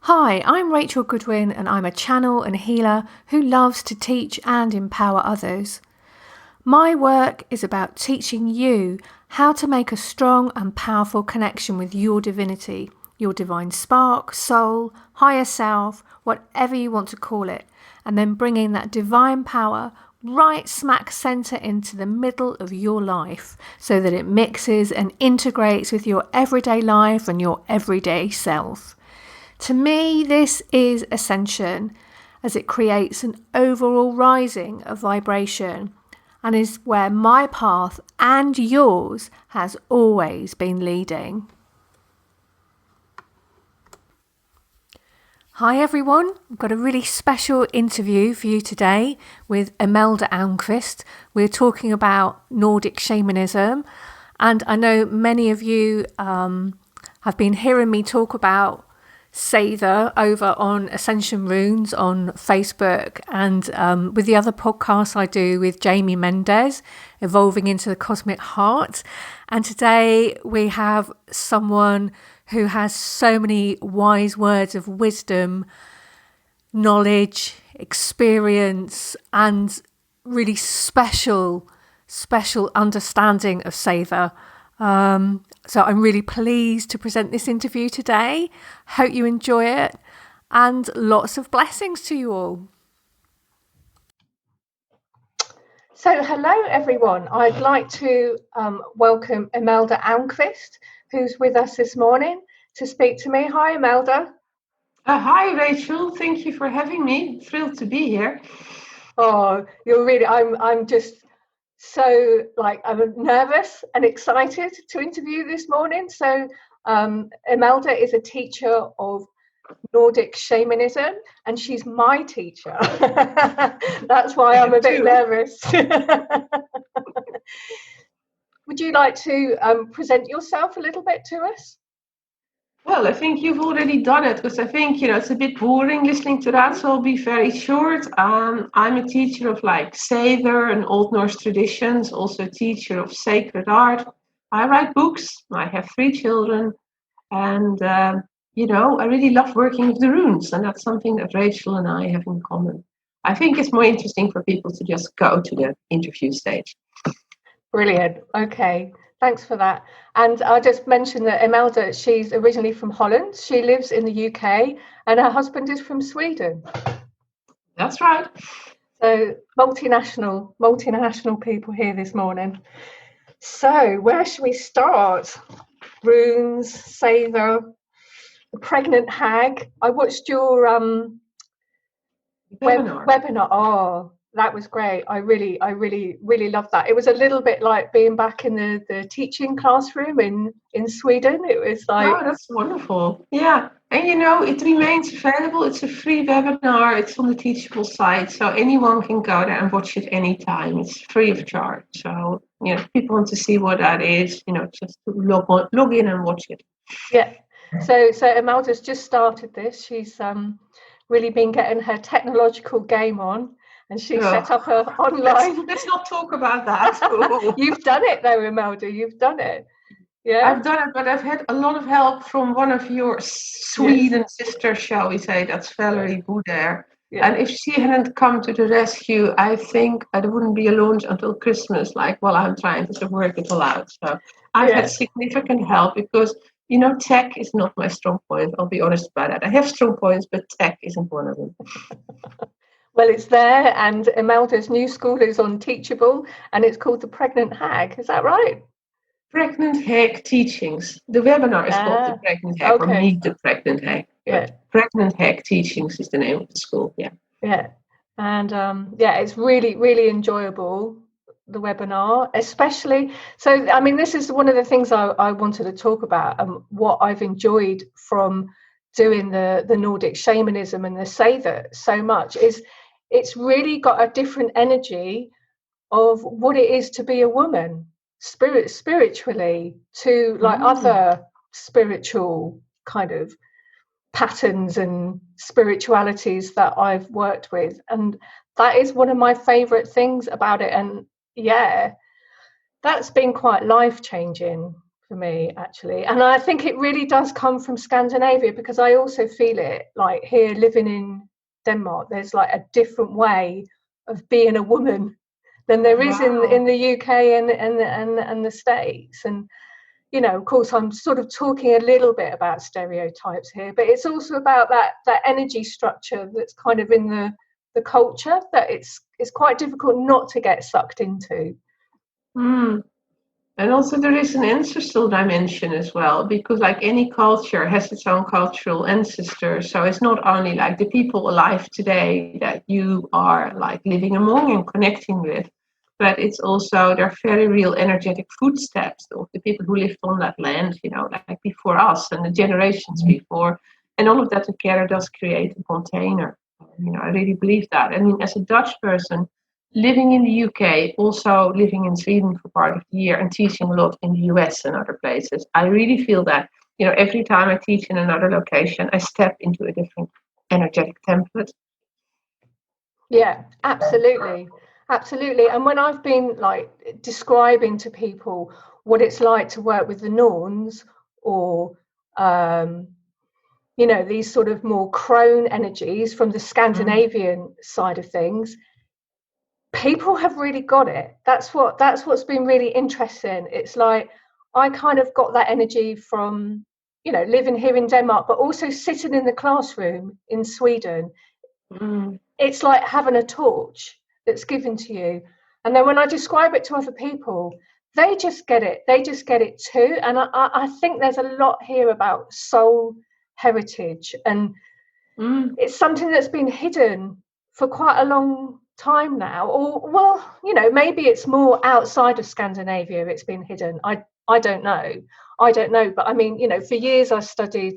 Hi, I'm Rachel Goodwin and I'm a channel and healer who loves to teach and empower others. My work is about teaching you how to make a strong and powerful connection with your divinity, your divine spark, soul, higher self, whatever you want to call it, and then bringing that divine power right smack centre into the middle of your life so that it mixes and integrates with your everyday life and your everyday self. To me, this is ascension as it creates an overall rising of vibration and is where my path and yours has always been leading. Hi everyone, I've got a really special interview for you today with Imelda Almqvist. We're talking about Nordic Shamanism, and I know many of you have been hearing me talk about Seiðr over on Ascension Runes on Facebook and with the other podcasts I do with Jamie Mendes, Evolving into the Cosmic Heart. And today we have someone who has so many wise words of wisdom, knowledge, experience, and really special understanding of Seiðr. So I'm really pleased to present this interview today. Hope you enjoy it and lots of blessings to you all. So hello everyone. I'd like to welcome Imelda Almqvist, who's with us this morning to speak to me. Hi Imelda. Hi Rachel, thank you for having me. Thrilled to be here. Oh, you're really, I'm just so I'm nervous and excited to interview this morning. So Imelda is a teacher of Nordic Shamanism and she's my teacher. That's why I'm a bit nervous. Would you like to present yourself a little bit to us? Well, I think you've already done it because I think, it's a bit boring listening to that, so I'll be very short. I'm a teacher of Seiðr and Old Norse traditions, also a teacher of sacred art. I write books. I have 3 children, and, I really love working with the runes, and that's something that Rachel and I have in common. I think it's more interesting for people to just go to the interview stage. Brilliant. Okay. Thanks for that. And I'll just mention that Imelda, she's originally from Holland. She lives in the UK and her husband is from Sweden. That's right. So multinational people here this morning. So where should we start? Runes, Seiðr, the pregnant hag. I watched your webinar. Oh, that was great. I really loved that. It was a little bit like being back in the teaching classroom in Sweden. It was like, oh, that's wonderful. Yeah. And it remains available. It's a free webinar. It's on the Teachable site. So anyone can go there and watch it anytime. It's free of charge. So, if people want to see what that is, just log in and watch it. Yeah. So Imelda's just started this. She's really been getting her technological game on. And she set up her online. Let's not talk about that. You've done it though, Imelda. You've done it. Yeah. I've done it, but I've had a lot of help from one of your Sweden sisters, shall we say. That's Valerie Bouder. Yeah. And if she hadn't come to the rescue, I think I wouldn't be alone until Christmas, while I'm trying to work it all out. So I've had significant help because, tech is not my strong point. I'll be honest about that. I have strong points, but tech isn't one of them. Well, it's there, and Imelda's new school is on Teachable, and it's called The Pregnant Hag. Is that right? Pregnant Hag Teachings. The webinar is called The Pregnant Hag, or Meet the Pregnant Hag. Yeah. Pregnant Hag Teachings is the name of the school, yeah. Yeah, and it's really enjoyable, the webinar, especially. So, I mean, this is one of the things I wanted to talk about, and what I've enjoyed from doing the Nordic Shamanism and the Seiðr so much is it's really got a different energy of what it is to be a woman spiritually to other spiritual kind of patterns and spiritualities that I've worked with, and that is one of my favorite things about it. And that's been quite life-changing for me, actually. And I think it really does come from Scandinavia, because I also feel it like here living in Denmark, there's like a different way of being a woman than there is in the UK and the States. And you know, of course, I'm sort of talking a little bit about stereotypes here, but it's also about that energy structure that's kind of in the culture, that it's quite difficult not to get sucked into. And also there is an ancestral dimension as well, because like any culture has its own cultural ancestors. So it's not only like the people alive today that you are like living among and connecting with, but it's also their very real energetic footsteps of the people who lived on that land, you know, like before us and the generations before. And all of that together does create a container. You know, I really believe that. I mean, as a Dutch person, living in the UK, also living in Sweden for part of the year and teaching a lot in the US and other places, I really feel that, you know, every time I teach in another location, I step into a different energetic template. Yeah, absolutely. Absolutely. And when I've been like describing to people what it's like to work with the Norns, or you know, these sort of more crone energies from the Scandinavian side of things, people have really got it. That's what's been really interesting. It's like I kind of got that energy from, you know, living here in Denmark, but also sitting in the classroom in Sweden. It's like having a torch that's given to you, and then when I describe it to other people, they just get it. They just get it too. And I think there's a lot here about soul heritage, and it's something that's been hidden for quite a long time now. Or, well, you know, maybe it's more outside of Scandinavia it's been hidden. I don't know. But I mean, you know, for years I studied,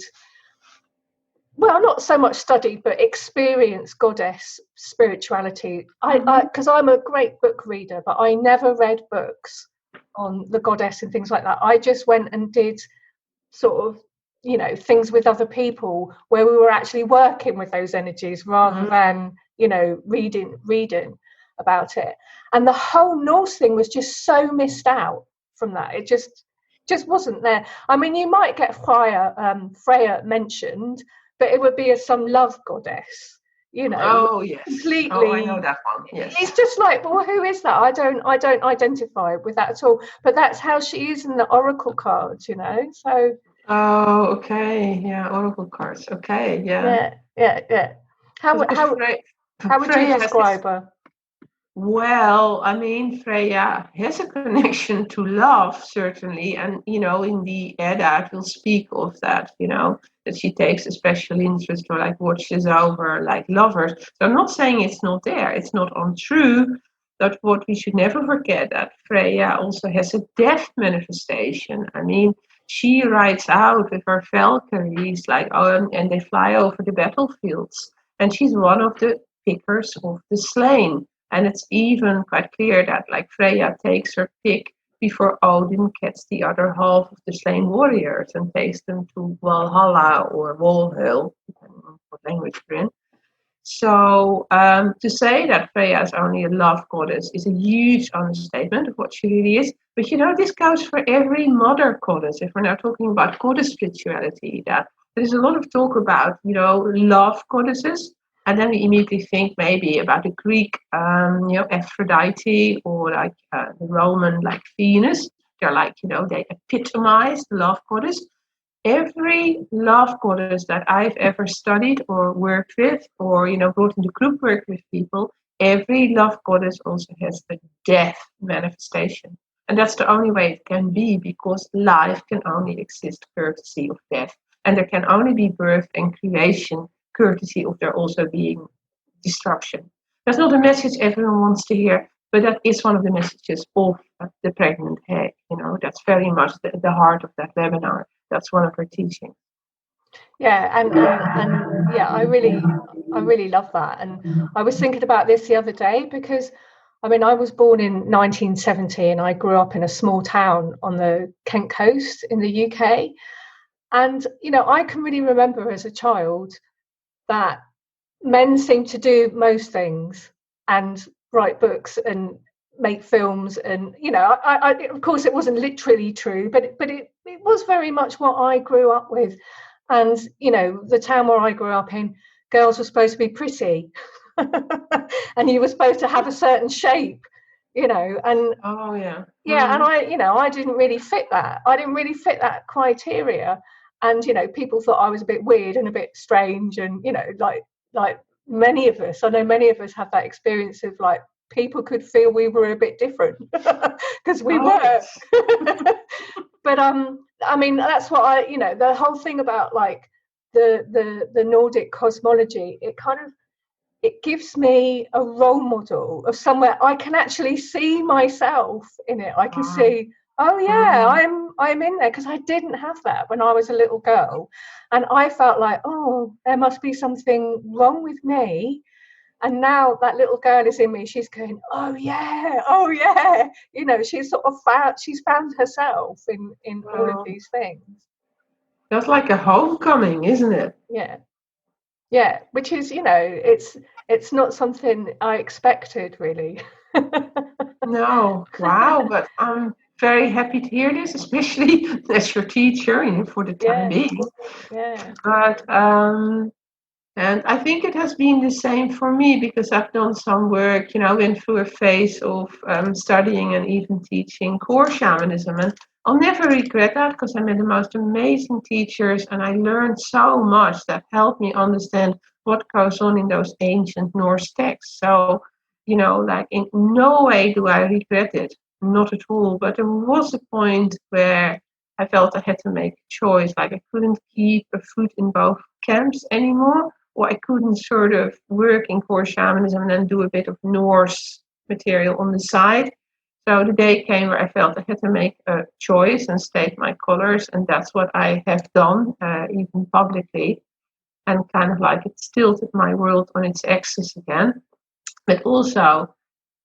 well, not so much studied, but experienced goddess spirituality. Because I'm a great book reader, but I never read books on the goddess and things like that. I just went and did sort of, you know, things with other people where we were actually working with those energies rather than, you know, reading about it. And the whole Norse thing was just so missed out from that. It just wasn't there. I mean, you might get Freya mentioned, but it would be as some love goddess, you know. Oh yes. Completely. Oh, I know that one. Yes. It's just like, well, who is that? I don't identify with that at all. But that's how she is in the oracle cards, you know. So. Oh, okay. Yeah, oracle cards. Okay. Yeah. Yeah. How would you describe her? Well, I mean, Freya has a connection to love, certainly. And, you know, in the Edda, it will speak of that, you know, that she takes a special interest or like watches over like lovers. So I'm not saying it's not there, it's not untrue. But what we should never forget that Freya also has a death manifestation. I mean, she rides out with her Valkyries, like, and they fly over the battlefields. And she's one of the pickers of the slain. And it's even quite clear that like Freya takes her pick before Odin gets the other half of the slain warriors and takes them to Valhalla or Valhall, depending on what language you're in. So to say that Freya is only a love goddess is a huge understatement of what she really is. But you know, this goes for every mother goddess. If we're now talking about goddess spirituality, that there's a lot of talk about, you know, love goddesses. And then we immediately think maybe about the Greek, you know, Aphrodite, or like the Roman, like Venus. They're like, you know, they epitomize the love goddess. Every love goddess that I've ever studied or worked with, or, you know, brought into group work with people, every love goddess also has the death manifestation. And that's the only way it can be, because life can only exist courtesy of death. And there can only be birth and creation courtesy of there also being destruction. That's not a message everyone wants to hear, but that is one of the messages of the pregnant egg. You know, that's very much the heart of that webinar. That's one of her teachings. Yeah, and yeah, I really love that. And I was thinking about this the other day, because I mean, I was born in 1970 and I grew up in a small town on the Kent coast in the UK. And, you know, I can really remember as a child that men seem to do most things and write books and make films, and I of course it wasn't literally true, but it was very much what I grew up with. And the town where I grew up in, girls were supposed to be pretty and you were supposed to have a certain shape, and Oh yeah. yeah, and I didn't really fit that. I didn't really fit that criteria. And people thought I was a bit weird and a bit strange, and like many of us, I know many of us have that experience of like people could feel we were a bit different because we were. Yes. But I mean, that's what the whole thing about like the Nordic cosmology, it gives me a role model of somewhere I can actually see myself in it. I can see, oh yeah, I'm in there, because I didn't have that when I was a little girl, and I felt like, oh, there must be something wrong with me. And now that little girl is in me. She's going, oh yeah. She's sort of found herself in all of these things. That's like a homecoming, isn't it? Yeah, which is, it's not something I expected, really. No, wow, but I'm very happy to hear this, especially as your teacher, for the time being. Yeah. But and I think it has been the same for me, because I've done some work, went through a phase of studying and even teaching core shamanism. And I'll never regret that, because I met the most amazing teachers and I learned so much that helped me understand what goes on in those ancient Norse texts. So, like in no way do I regret it, not at all. But there was a point where I felt I had to make a choice, like I couldn't keep a foot in both camps anymore. Or I couldn't sort of work in core shamanism and then do a bit of Norse material on the side. So the day came where I felt I had to make a choice and state my colors, and that's what I have done, even publicly. And kind of like it tilted my world on its axis again. But also,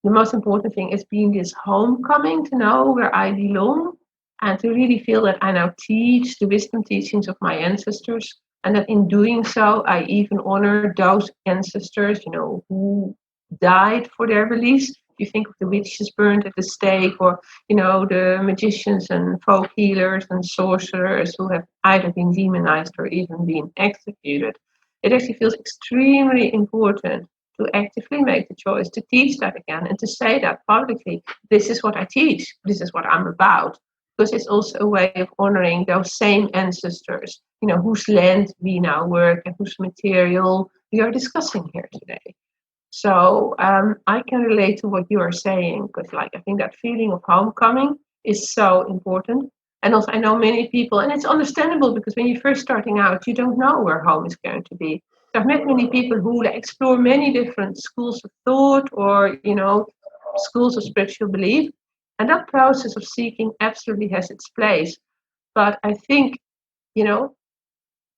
the most important thing is being this homecoming, to know where I belong, and to really feel that I now teach the wisdom teachings of my ancestors, and that in doing so, I even honor those ancestors, who died for their beliefs. You think of the witches burned at the stake, or the magicians and folk healers and sorcerers who have either been demonized or even been executed. It actually feels extremely important to actively make the choice to teach that again, and to say that publicly. This is what I teach. This is what I'm about. Because it's also a way of honoring those same ancestors, whose land we now work and whose material we are discussing here today. So I can relate to what you are saying, because I think that feeling of homecoming is so important. And also I know many people, and it's understandable, because when you're first starting out, you don't know where home is going to be. So I've met many people who explore many different schools of thought, or, schools of spiritual belief. And that process of seeking absolutely has its place. But I think,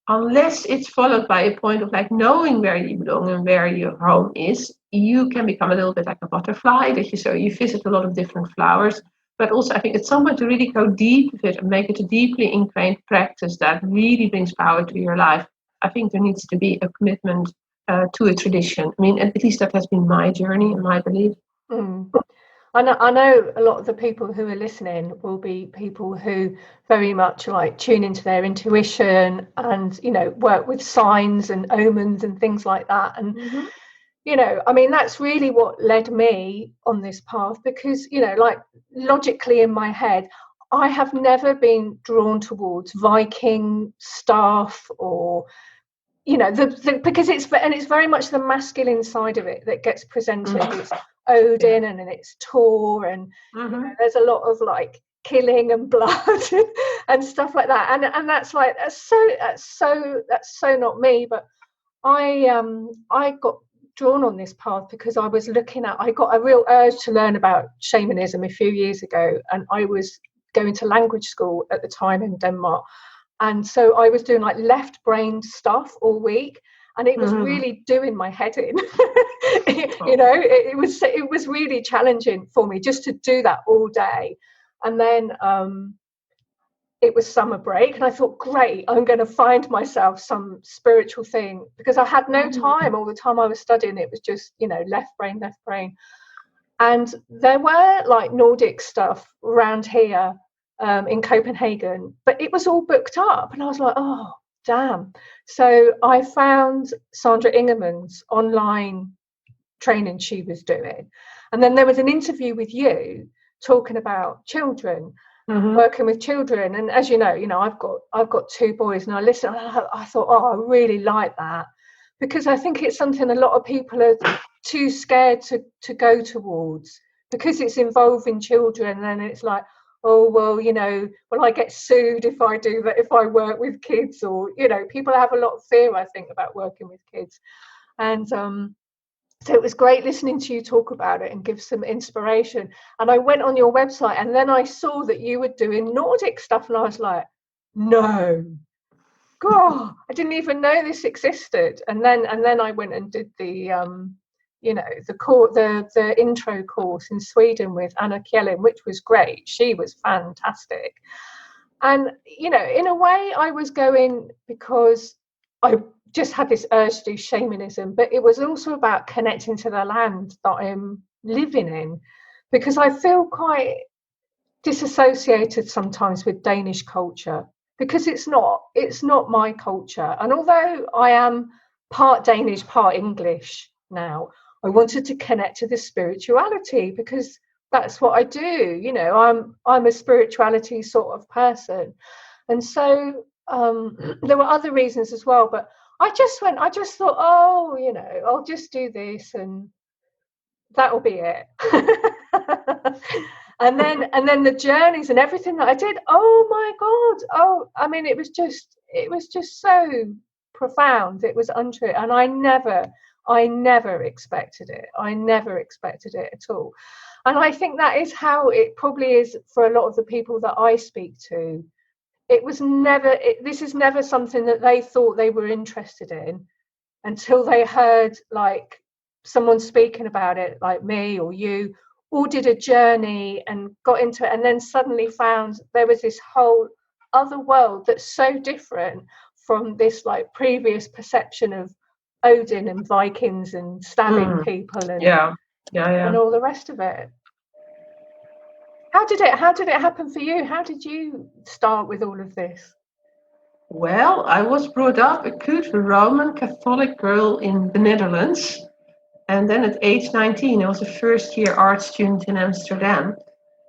unless it's followed by a point of knowing where you belong and where your home is, you can become a little bit like a butterfly, that you visit a lot of different flowers. But also I think it's somewhere to really go deep with it and make it a deeply ingrained practice that really brings power to your life. I think there needs to be a commitment to a tradition. I mean, at least that has been my journey and my belief. I know a lot of the people who are listening will be people who very much tune into their intuition and, work with signs and omens and things like that. And, I mean, that's really what led me on this path, because, logically in my head, I have never been drawn towards Viking stuff, or because it's very much the masculine side of it that gets presented. It's Odin, and then it's Thor, and there's a lot of killing and blood and stuff like that, and that's so not me. But I got drawn on this path because I got a real urge to learn about shamanism a few years ago, and I was going to language school at the time in Denmark. And so I was doing left-brained stuff all week, and it was really doing my head in. It was really challenging for me just to do that all day. And then it was summer break, and I thought, great, I'm going to find myself some spiritual thing, because I had no time. All the time I was studying, it was just left brain. And there were like Nordic stuff around here in Copenhagen, but it was all booked up. And I was like, oh, damn. So I found Sandra Ingerman's online training she was doing. And then there was an interview with you talking about children, working with children. And as you know, I've got two boys, and I listened. I thought, oh, I really like that, because I think it's something a lot of people are too scared to go towards, because it's involving children, and it's like, oh, well, will I get sued if I do that, if I work with kids? Or, people have a lot of fear, I think, about working with kids. And so it was great listening to you talk about it and give some inspiration. And I went on your website, and then I saw that you were doing Nordic stuff, and I was like, no, God, I didn't even know this existed. And then I went and did the the intro course in Sweden with Anna Kjellin, which was great. She was fantastic. And in a way, I was going because I just had this urge to do shamanism, but it was also about connecting to the land that I'm living in, because I feel quite disassociated sometimes with Danish culture, because it's not my culture. And although I am part Danish, part English now, I wanted to connect to the spirituality, because that's what I do. I'm a spirituality sort of person. And so there were other reasons as well, but I just thought, oh, I'll just do this and that'll be it. and then the journeys and everything that I did, oh my God. Oh, I mean, it was just so profound. It was untrue. And I never expected it. I never expected it at all. And I think that is how it probably is for a lot of the people that I speak to. This is never something that they thought they were interested in until they heard like someone speaking about it, like me or you, or did a journey and got into it, and then suddenly found there was this whole other world that's so different from this like previous perception of Odin and Vikings and stabbing people and and all the rest of it. How did it happen for you? How did you start with all of this? Well, I was brought up a good Roman Catholic girl in the Netherlands. And then at age 19, I was a first year art student in Amsterdam.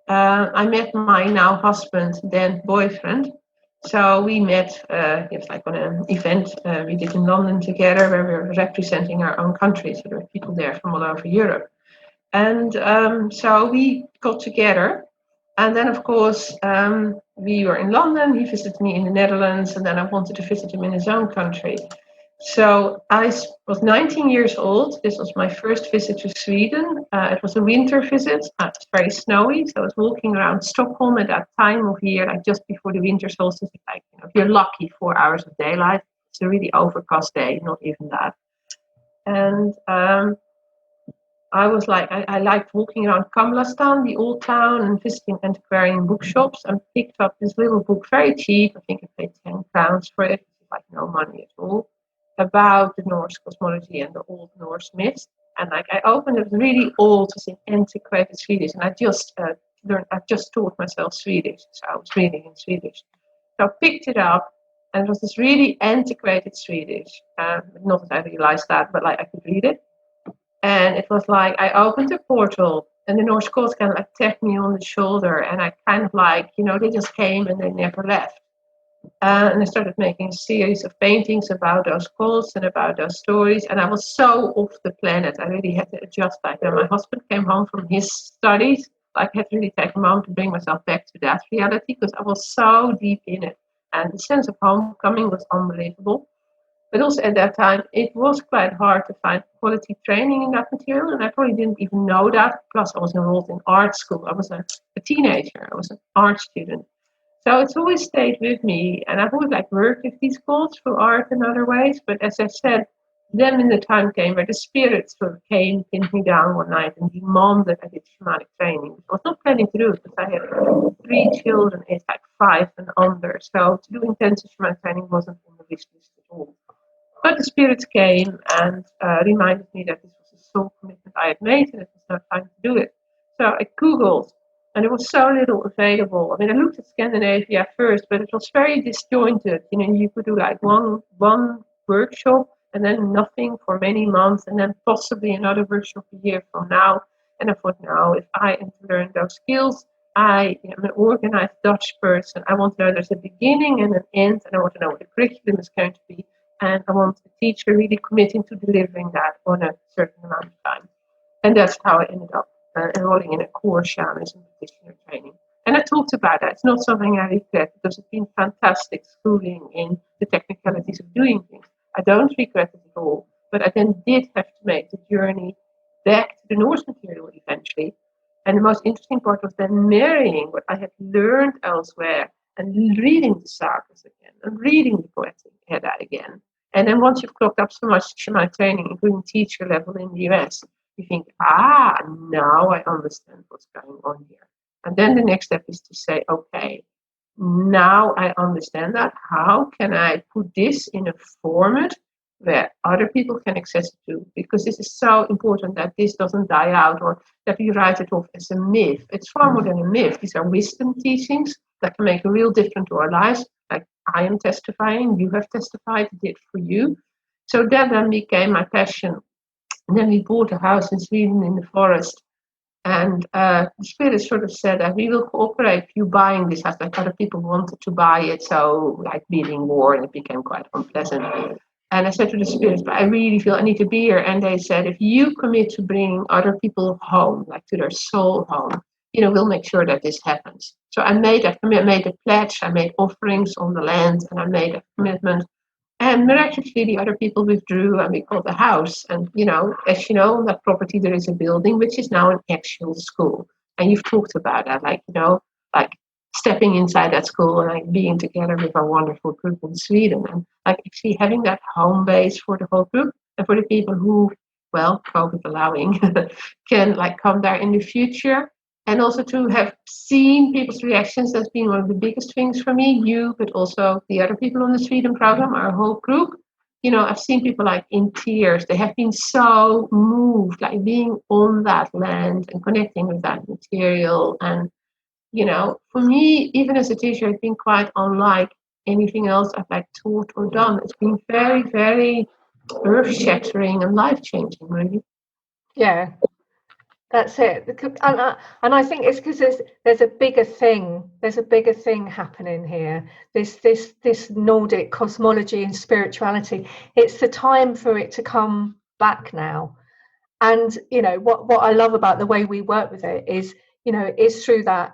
I met my now husband, then boyfriend. So we met, it was like on an event we did in London together, where we were representing our own country. So there were people there from all over Europe. And so we got together. And then, of course, we were in London. He visited me in the Netherlands. And then I wanted to visit him in his own country. So I was 19 years old. This was my first visit to Sweden. It was a winter visit. It was very snowy. So I was walking around Stockholm at that time of year, like just before the winter solstice. Like, if you're lucky, 4 hours of daylight. It's a really overcast day, not even that. And I was like, I liked walking around Kamlastan, the old town, and visiting antiquarian bookshops, and picked up this little book, very cheap. I think I paid 10 crowns for it, like no money at all, about the Norse cosmology and the old Norse myths. And like I opened it, really old, as in antiquated Swedish, and I just taught myself Swedish, so I was reading in Swedish. So I picked it up, and it was this really antiquated Swedish. Not that I realized that, but like I could read it. And it was like I opened a portal, and the Norse gods kind of like tapped me on the shoulder, and I kind of like, they just came and they never left. And I started making a series of paintings about those gods and about those stories. And I was so off the planet. I really had to adjust. Like when my husband came home from his studies, I had to really take a moment to bring myself back to that reality, because I was so deep in it. And the sense of homecoming was unbelievable. But also at that time, it was quite hard to find quality training in that material. And I probably didn't even know that. Plus, I was enrolled in art school. I was a teenager. I was an art student. So it's always stayed with me. And I've always worked with these gods through art and other ways. But as I said, then when the time came where the spirits sort of came, pinned me down one night and demanded I did shamanic training. I was not planning to do it, because I had 3 children, aged 5 and under. So to do intensive shamanic training wasn't on the wish list at all. But the spirits came and reminded me that this was a soul commitment I had made, and it was now time to do it. So I Googled, and there was so little available. I mean, I looked at Scandinavia first, but it was very disjointed. You know, you could do like one workshop and then nothing for many months, and then possibly another workshop a year from now. And I thought, no, if I am to learn those skills, I am an organized Dutch person. I want to know there's a beginning and an end, and I want to know what the curriculum is going to be. And I want the teacher really committing to delivering that on a certain amount of time. And that's how I ended up enrolling in a core shamanism practitioner training. And I talked about that. It's not something I regret because it's been fantastic schooling in the technicalities of doing things. I don't regret it at all. But I then did have to make the journey back to the Norse material eventually. And the most interesting part was then marrying what I had learned elsewhere and reading the sagas again and reading the Poetic Edda again. And then once you've clocked up so much shaman training, including teacher level in the US, you think, now I understand what's going on here. And then the next step is to say, okay, now I understand that. How can I put this in a format where other people can access it too? Because this is so important that this doesn't die out or that we write it off as a myth. It's far more than a myth. These are wisdom teachings that can make a real difference to our lives. Like I am testifying, you have testified, it did for you. So that then became my passion. And then we bought a house in Sweden in the forest. And the spirit sort of said that we will cooperate you buying this house. Like other people wanted to buy it, so like bidding war, and it became quite unpleasant. And I said to the spirits, but I really feel I need to be here. And they said, if you commit to bringing other people home, like to their soul home, we'll make sure that this happens. So I made that commitment, made a pledge, I made offerings on the land, and I made a commitment. And miraculously, the other people withdrew, and we called the house. And, as you know, on that property, there is a building, which is now an actual school. And you've talked about that, like stepping inside that school and like being together with our wonderful group in Sweden. And like actually having that home base for the whole group and for the people who, well, COVID allowing, can like come there in the future. And also to have seen people's reactions, that's been one of the biggest things for me, but also the other people on the Sweden program, our whole group. I've seen people like in tears. They have been so moved, like being on that land and connecting with that material. And, for me, even as a teacher, it's been quite unlike anything else I've like taught or done. It's been very, very earth-shattering and life-changing, really. Yeah. That's it, and I think it's because there's a bigger thing. There's a bigger thing happening here. This Nordic cosmology and spirituality. It's the time for it to come back now. And what I love about the way we work with it is is through that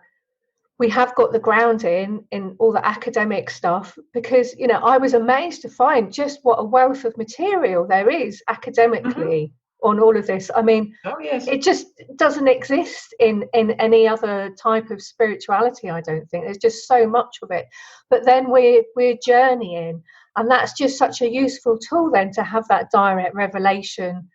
we have got the grounding in all the academic stuff, because I was amazed to find just what a wealth of material there is academically on all of this. I mean, It just doesn't exist in any other type of spirituality, I don't think. There's just so much of it. But then we're journeying, and that's just such a useful tool then to have that direct revelation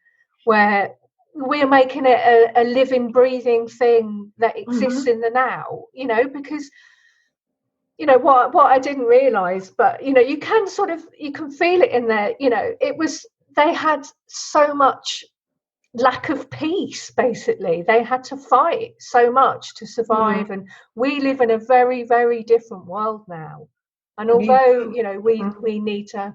where we're making it a living, breathing thing that exists in the now, because what I didn't realize, but you can feel it in there. They had so much lack of peace. Basically, they had to fight so much to survive, and we live in a very, very different world now. And although we need to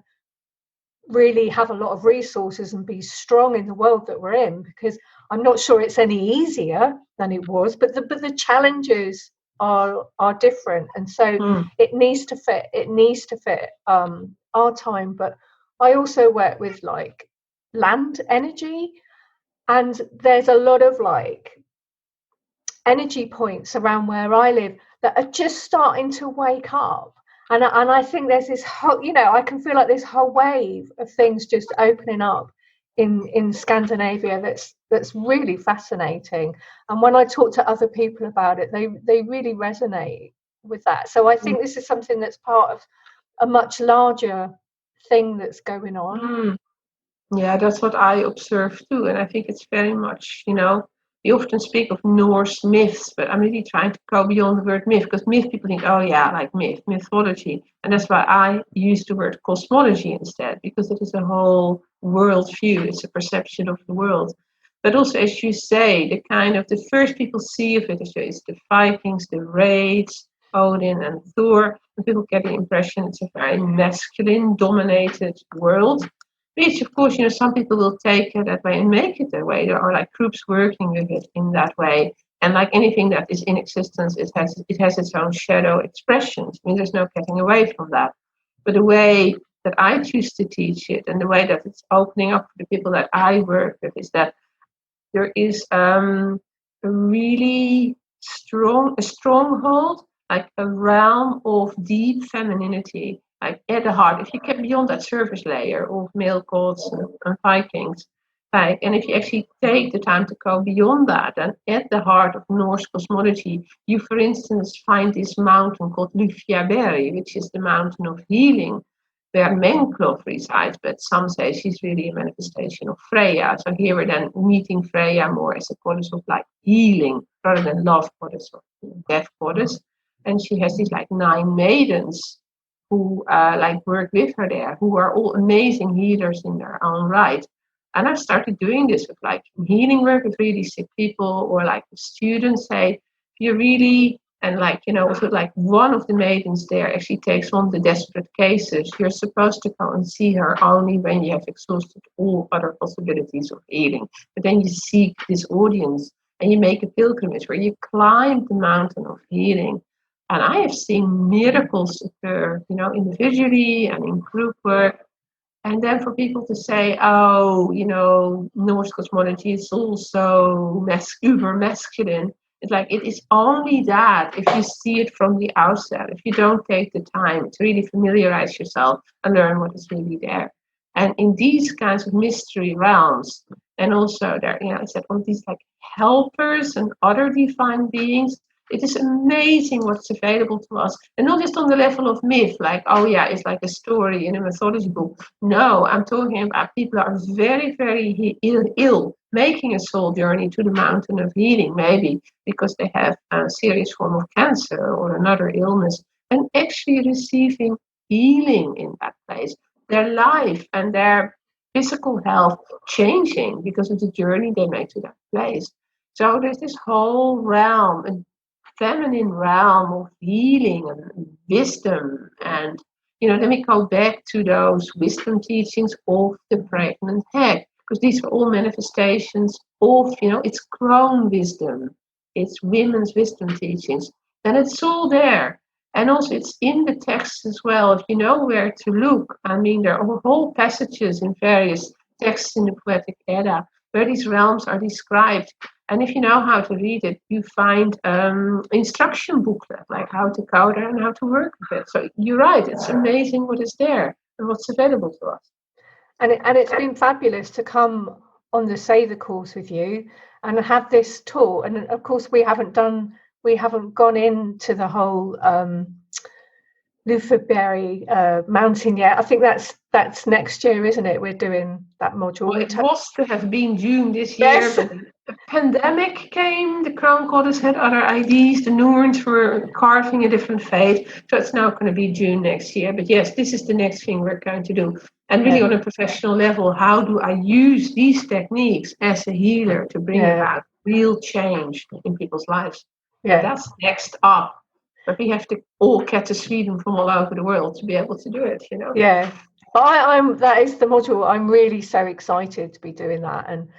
really have a lot of resources and be strong in the world that we're in, because I'm not sure it's any easier than it was, but the challenges are different, and so it needs to fit our time. But I also work with like land energy, and there's a lot of like energy points around where I live that are just starting to wake up. And I think there's this whole, I can feel like this whole wave of things just opening up in Scandinavia that's really fascinating. And when I talk to other people about it, they really resonate with that. So I think this is something that's part of a much larger thing that's going on. Yeah, that's what I observe too. And I think it's very much, we often speak of Norse myths, but I'm really trying to go beyond the word myth, because myth people think, oh yeah, like mythology. And that's why I use the word cosmology instead, because it is a whole world view. It's a perception of the world. But also, as you say, the first people see of it is the Vikings, the raids, Odin and Thor. And people get the impression it's a very masculine dominated world. Which, of course, some people will take it that way and make it that way. There are like groups working with it in that way. And like anything that is in existence, it has its own shadow expressions. I mean, there's no getting away from that. But the way that I choose to teach it and the way that it's opening up for the people that I work with is that there is a really stronghold, like a realm of deep femininity, like at the heart. If you get beyond that surface layer of male gods and Vikings, like, and if you actually take the time to go beyond that, and at the heart of Norse cosmology, you, for instance, find this mountain called Lufjaberry, which is the mountain of healing, where Menklof resides, but some say she's really a manifestation of Freya. So here we're then meeting Freya more as a goddess of like healing rather than love goddess or death goddess. And she has these like 9 maidens who like work with her there, who are all amazing healers in their own right. And I started doing this with like healing work with really sick people, or like with students. Say, if you really, and like, also like one of the maidens there actually takes on the desperate cases. You're supposed to go and see her only when you have exhausted all other possibilities of healing. But then you seek this audience and you make a pilgrimage where you climb the mountain of healing. And I have seen miracles occur, individually and in group work. And then for people to say, oh, Norse cosmology is also uber masculine. It's like, it is only that if you see it from the outset, if you don't take the time to really familiarize yourself and learn what is really there. And in these kinds of mystery realms, and also there, I said, all these like helpers and other divine beings, it is amazing what's available to us. And not just on the level of myth, like, oh yeah, it's like a story in a mythology book. No, I'm talking about people who are very, very ill, making a soul journey to the mountain of healing, maybe because they have a serious form of cancer or another illness, and actually receiving healing in that place. Their life and their physical health changing because of the journey they made to that place. So there's this whole realm, a feminine realm of healing and wisdom. And, let me go back to those wisdom teachings of the pregnant head, because these are all manifestations of, it's crone wisdom, it's women's wisdom teachings, and it's all there. And also it's in the text as well, if you know where to look. I mean, there are whole passages in various texts in the Poetic Edda where these realms are described. And if you know how to read it, you find instruction booklet, like how to go there and how to work with it. So you're right, it's amazing what is there and what's available to us. And it's been fabulous to come on the Seiðr course with you and have this taught. And of course, we haven't gone into the whole Lufjaberry mountain yet. I think that's next year, isn't it? We're doing that module. Well, it was to have been June this year, yes. But the pandemic came, the crown goddess had other ideas, the Norns were carving a different fate, so it's now going to be June next year. But yes, this is the next thing we're going to do. And really on a professional level, how do I use these techniques as a healer to bring about real change in people's lives? Yeah, that's next up. But we have to all get to Sweden from all over the world to be able to do it, Yeah. But that is the module. I'm really so excited to be doing that. And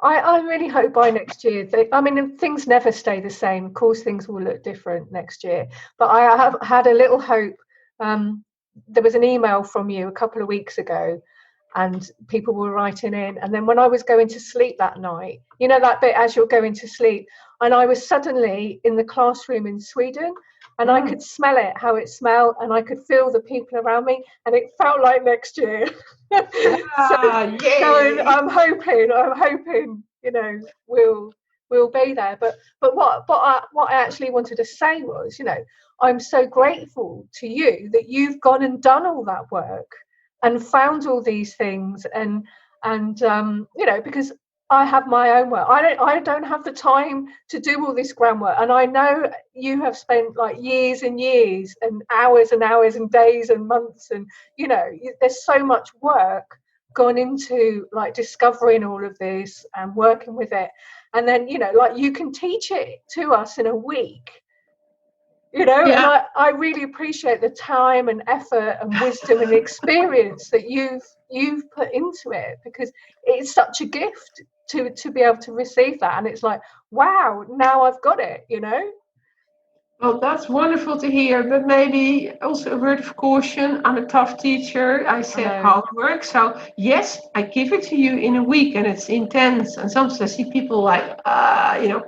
I really hope by next year, things never stay the same. Of course, things will look different next year. But I have had a little hope. There was an email from you a couple of weeks ago and people were writing in. And then when I was going to sleep that night, that bit as you're going to sleep, and I was suddenly in the classroom in Sweden. And I could smell it, how it smelled, and I could feel the people around me, and it felt like next year. So I'm hoping, we'll be there. But what I actually wanted to say was, I'm so grateful to you that you've gone and done all that work and found all these things, and because I have my own work. I don't have the time to do all this groundwork. And I know you have spent like years and years and hours and days and months. And, there's so much work gone into like discovering all of this and working with it, and then like you can teach it to us in a week, and I really appreciate the time and effort and wisdom and experience that you've put into it, because it's such a gift to be able to receive that, and it's like, wow, now I've got it. Well, that's wonderful to hear, but maybe also a word of caution. I'm a tough teacher. I said homework. So, yes, I give it to you in a week and it's intense. And sometimes I see people like,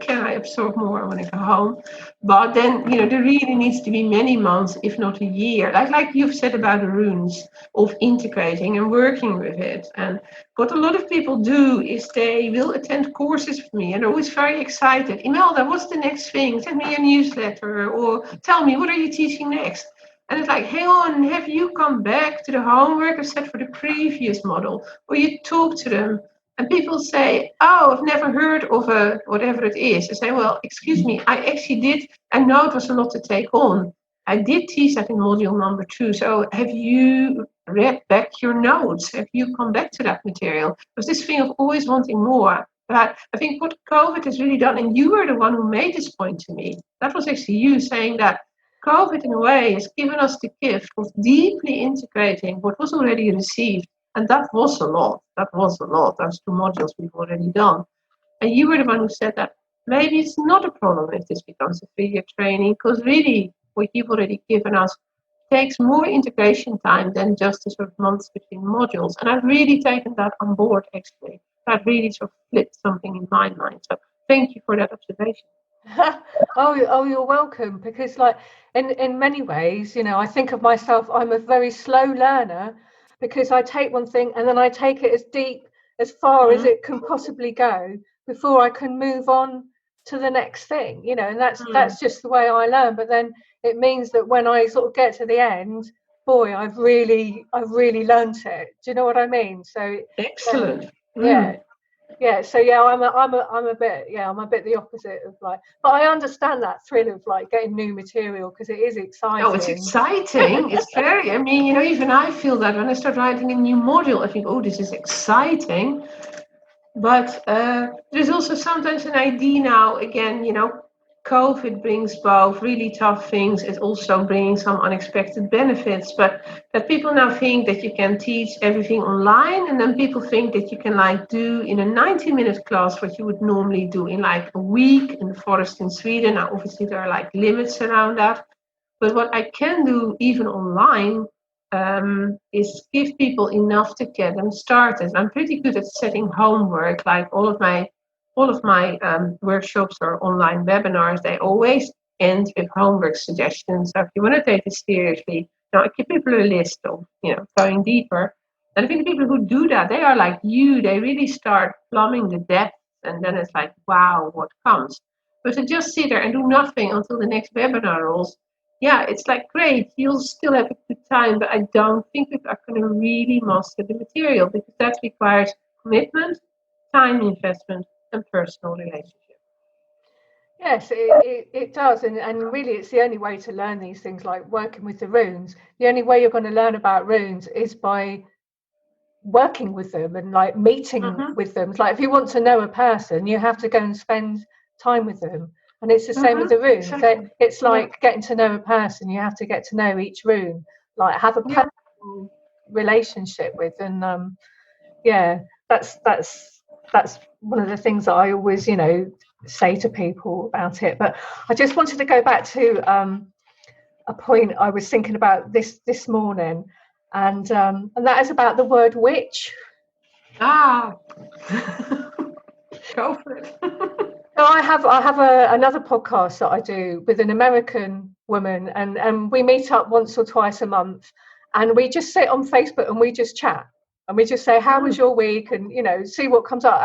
can I absorb more when I go home? But then, there really needs to be many months, if not a year. Like you've said about the runes, of integrating and working with it. And what a lot of people do is they will attend courses with me and they're always very excited. Imelda, what's the next thing? Send me a newsletter or tell me, what are you teaching next? And it's like, hang on, have you come back to the homework I set for the previous model? Or you talk to them and people say, oh, I've never heard of a whatever it is. I say, well, excuse me, I actually did. I know it was a lot to take on. I did teach that in module number 2. So have you read back your notes? Have you come back to that material? Because this thing of always wanting more. But I think what COVID has really done, and you were the one who made this point to me, that was actually you saying that COVID in a way has given us the gift of deeply integrating what was already received. And that was a lot. Those 2 modules we've already done. And you were the one who said that maybe it's not a problem if this becomes a 3-year training, because really what you've already given us takes more integration time than just the sort of months between modules. And I've really taken that on board, actually. That really sort of flipped something in my mind. So thank you for that observation. Oh, you're welcome. Because like in many ways, I think of myself, I'm a very slow learner, because I take one thing and then I take it as deep, as far as it can possibly go before I can move on to the next thing, and that's just the way I learn. But then it means that when I sort of get to the end, boy, I've really learned it. Do you know what I mean? So excellent. So I'm a bit the opposite of like, but I understand that thrill of like getting new material, because it is exciting. Oh, it's exciting. It's very, even I feel that when I start writing a new module, I think, oh, this is exciting. But there's also sometimes an idea now, again, COVID brings both really tough things. It's also bringing some unexpected benefits. But that people now think that you can teach everything online, and then people think that you can do in a 90-minute class what you would normally do in a week in the forest in Sweden. Now, obviously, there are limits around that. But what I can do even online is give people enough to get them started. I'm pretty good at setting homework. All of my workshops or online webinars, they always end with homework suggestions. So if you want to take it seriously, I give people a list of going deeper. And I think the people who do that, they are like you. They really start plumbing the depths, and then it's like, wow, what comes? But to just sit there and do nothing until the next webinar rolls, yeah, it's great, you'll still have a good time, but I don't think we are going to really master the material, because that requires commitment, time investment, and personal relationship. Yes, it does. And really, it's the only way to learn these things, like working with the runes. The only way you're going to learn about runes is by working with them and meeting with them. It's like if you want to know a person, you have to go and spend time with them. And it's the same with the runes. Exactly. It's like getting to know a person. You have to get to know each rune, have a personal relationship with. And that's one of the things that I always, say to people about it. But I just wanted to go back to a point I was thinking about this morning, and that is about the word witch. Go for it. So I have another podcast that I do with an American woman, and we meet up once or twice a month, and we just sit on Facebook and we just chat, and we just say, how was your week, and see what comes up,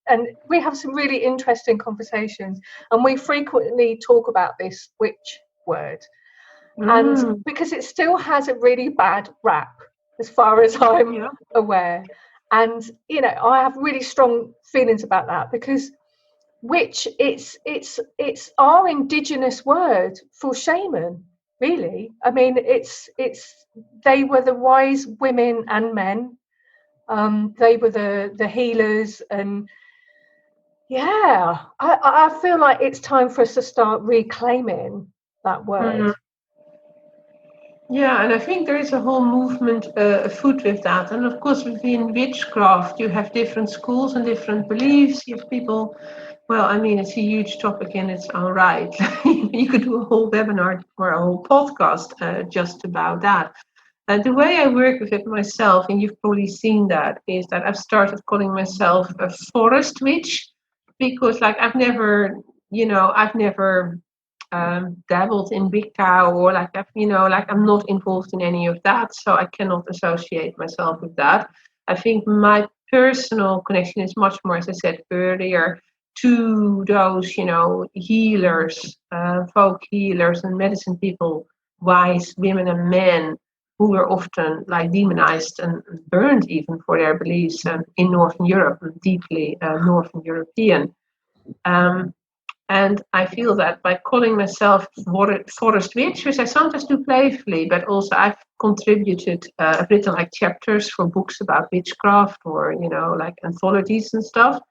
and we have some really interesting conversations, and we frequently talk about this witch word, and because it still has a really bad rap as far as I'm aware, and I have really strong feelings about that, because witch, it's our indigenous word for shaman, really. I mean, it's they were the wise women and men They were the healers, and I feel like it's time for us to start reclaiming that word. Yeah, and I think there is a whole movement afoot with that. And of course, within witchcraft, you have different schools and different beliefs. You have people, well, I mean, it's a huge topic in its own right. You could do a whole webinar or a whole podcast just about that. And the way I work with it myself, and you've probably seen that, is that I've started calling myself a forest witch because, like, I've never dabbled in Wicca or I'm not involved in any of that, so I cannot associate myself with that. I think my personal connection is much more, as I said earlier, to those, healers, folk healers and medicine people, wise women and men who were often like demonized and burned even for their beliefs in Northern Europe, deeply Northern European. Um, and I feel that by calling myself Forest Witch, which I sometimes do playfully, but also I've contributed, I've written like chapters for books about witchcraft or, like anthologies and stuff,